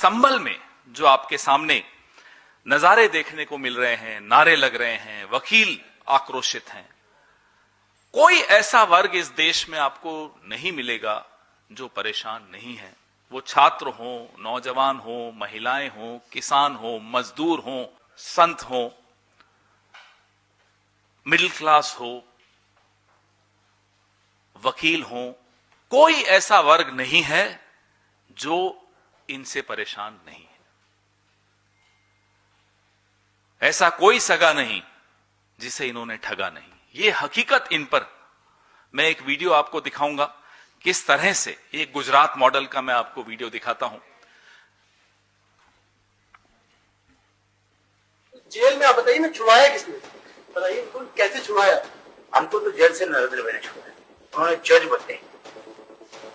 संभल में जो आपके सामने नजारे देखने को मिल रहे हैं, नारे लग रहे हैं, वकील आक्रोशित हैं, कोई ऐसा वर्ग इस देश में आपको नहीं मिलेगा जो परेशान नहीं है। वो छात्र हो, नौजवान हो, महिलाएं हो, किसान हो, मजदूर हो, संत हो, मिडिल क्लास हो, वकील हो, कोई ऐसा वर्ग नहीं है जो इनसे परेशान नहीं है। ऐसा कोई सगा नहीं जिसे इन्होंने ठगा नहीं। ये हकीकत इन पर, मैं एक वीडियो आपको दिखाऊंगा किस तरह से, एक गुजरात मॉडल का मैं आपको वीडियो दिखाता हूं। जेल में आप बताइए ना, छुड़वाया किसने? बताइए कैसे छुड़वाया? हमको तो जेल से नरेंद्र भाई ने छुड़वाया। उन्होंने जज बदले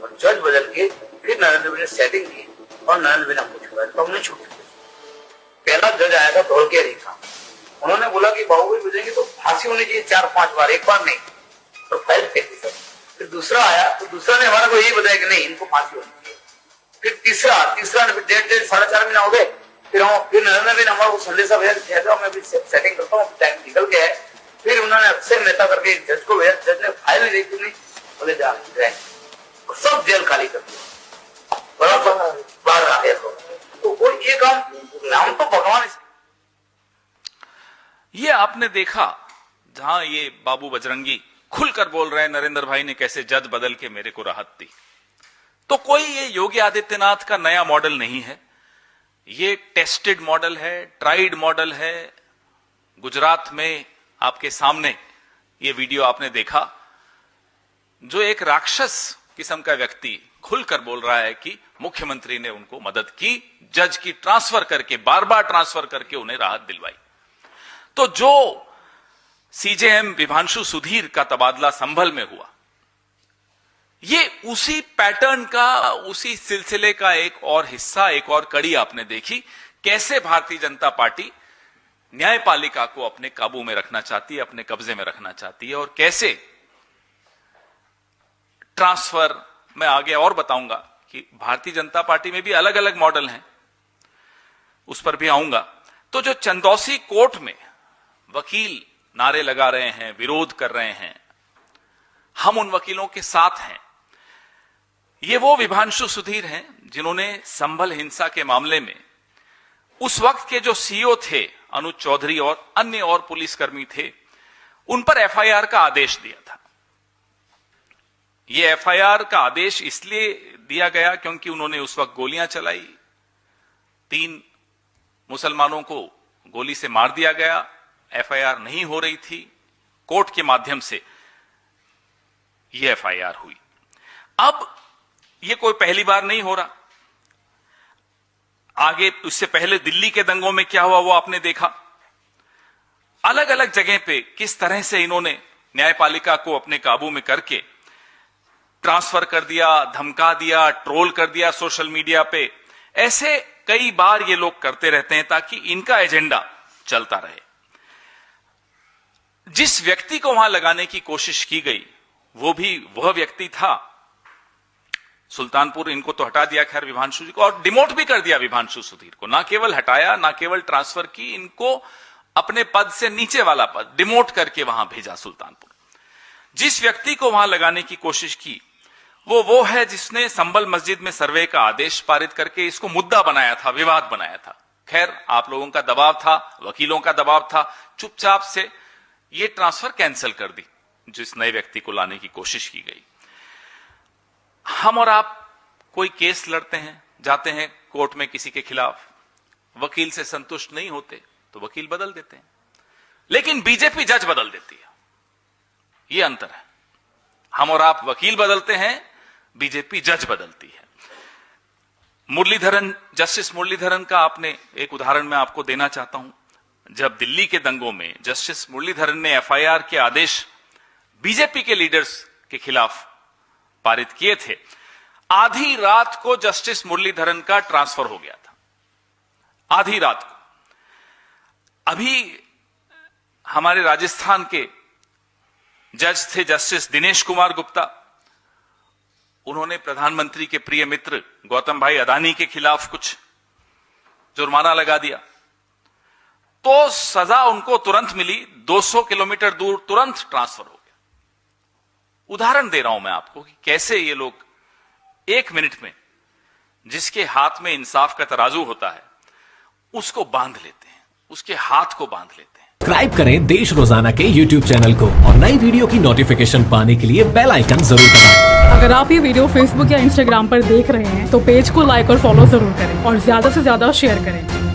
और जज बदल के फिर नरेंद्र भाई ने सेटिंग की और नरेंद्र भाई ने हमको छुड़वाया, तो हमने छूट। पहला जज आया था धोलकिया का, उन्होंने बोला कि बाहुबली बजेंगे तो फांसी होनी चाहिए 4-5 बार, एक बार नहीं, तो फाइल फेंक दी सब। फिर दूसरा आया तो दूसरा ने हमारा को यही बताया कि नहीं, इनको फांसी होनी चाहिए। फिर तीसरा ने फिर 1.5 साढ़े 4 महीना हो गए। फिर नरेंद्र भाई ने हमारा को संदेशा भेजा, मैं भी सेटिंग करता हूँ, टाइम निकल गया है। फिर उन्होंने अक्षय मेहता करके जज को भेजा, जज ने फाइल नहीं देखी, नहीं बोले जा सब जेल खाली कर दिया, बाहर आ गया। तो कोई ये काम, नाम तो भगवान। ये आपने देखा जहां ये बाबू बजरंगी खुलकर बोल रहे हैं नरेंद्र भाई ने कैसे जज बदल के मेरे को राहत दी। तो कोई ये योगी आदित्यनाथ का नया मॉडल नहीं है, ये टेस्टेड मॉडल है, ट्राइड मॉडल है। गुजरात में आपके सामने ये वीडियो आपने देखा, जो एक राक्षस किस्म का व्यक्ति खुलकर बोल रहा है कि मुख्यमंत्री ने उनको मदद की, जज की ट्रांसफर करके, बार बार ट्रांसफर करके उन्हें राहत दिलवाई। तो जो सीजेएम विभांशु सुधीर का तबादला संभल में हुआ, ये उसी पैटर्न का, उसी सिलसिले का एक और हिस्सा, एक और कड़ी आपने देखी। कैसे भारतीय जनता पार्टी न्यायपालिका को अपने काबू में रखना चाहती है, अपने कब्जे में रखना चाहती है, और कैसे ट्रांसफर। मैं आगे और बताऊंगा कि भारतीय जनता पार्टी में भी अलग अलग मॉडल हैं, उस पर भी आऊंगा। तो जो चंदौसी कोर्ट में वकील नारे लगा रहे हैं, विरोध कर रहे हैं, हम उन वकीलों के साथ हैं। ये वो विभांशु सुधीर हैं जिन्होंने संभल हिंसा के मामले में उस वक्त के जो सीईओ थे अनुज चौधरी और अन्य और पुलिसकर्मी थे, उन पर एफआईआर का आदेश दिया था। ये एफआईआर का आदेश इसलिए दिया गया क्योंकि उन्होंने उस वक्त गोलियां चलाई, 3 मुसलमानों को गोली से मार दिया गया। एफआईआर नहीं हो रही थी, कोर्ट के माध्यम से यह एफआईआर हुई। अब यह कोई पहली बार नहीं हो रहा, आगे उससे पहले दिल्ली के दंगों में क्या हुआ वो आपने देखा। अलग अलग जगह पे किस तरह से इन्होंने न्यायपालिका को अपने काबू में करके ट्रांसफर कर दिया, धमका दिया, ट्रोल कर दिया सोशल मीडिया पे। ऐसे कई बार ये लोग करते रहते हैं ताकि इनका एजेंडा चलता रहे। जिस व्यक्ति को वहां लगाने की कोशिश की गई वो भी वह व्यक्ति था सुल्तानपुर। इनको तो हटा दिया खैर विभांशु जी को, और डिमोट भी कर दिया विभांशु सुधीर को। ना केवल हटाया, ना केवल ट्रांसफर की, इनको अपने पद से नीचे वाला पद डिमोट करके वहां भेजा सुल्तानपुर। जिस व्यक्ति को वहां लगाने की कोशिश की वो है जिसने संभल मस्जिद में सर्वे का आदेश पारित करके इसको मुद्दा बनाया था, विवाद बनाया था। खैर आप लोगों का दबाव था, वकीलों का दबाव था, चुपचाप से ये ट्रांसफर कैंसिल कर दी जिस नए व्यक्ति को लाने की कोशिश की गई। हम और आप कोई केस लड़ते हैं, जाते हैं कोर्ट में किसी के खिलाफ, वकील से संतुष्ट नहीं होते तो वकील बदल देते हैं, लेकिन बीजेपी जज बदल देती है। यह अंतर है। हम और आप वकील बदलते हैं, बीजेपी जज बदलती है। मुरलीधरन, जस्टिस मुरलीधरन का आपने एक उदाहरण मैं आपको देना चाहता हूं। जब दिल्ली के दंगों में जस्टिस मुरलीधरन ने एफआईआर के आदेश बीजेपी के लीडर्स के खिलाफ पारित किए थे, आधी रात को जस्टिस मुरलीधरन का ट्रांसफर हो गया था, आधी रात को। अभी हमारे राजस्थान के जज थे जस्टिस दिनेश कुमार गुप्ता, उन्होंने प्रधानमंत्री के प्रिय मित्र गौतम भाई अदानी के खिलाफ कुछ जुर्माना लगा दिया, तो सजा उनको तुरंत मिली, 200 किलोमीटर दूर तुरंत ट्रांसफर हो गया। उदाहरण दे रहा हूं मैं आपको कि कैसे ये लोग 1 मिनट में जिसके हाथ में इंसाफ का तराजू होता है उसको बांध लेते हैं, उसके हाथ को बांध लेते हैं। सब्सक्राइब करें देश रोजाना के YouTube चैनल को और नई वीडियो की नोटिफिकेशन पाने के लिए बेल आइकन जरूर दबाएं। अगर आप ये वीडियो Facebook या Instagram पर देख रहे हैं तो पेज को लाइक और फॉलो जरूर करें और ज्यादा से ज्यादा शेयर करें।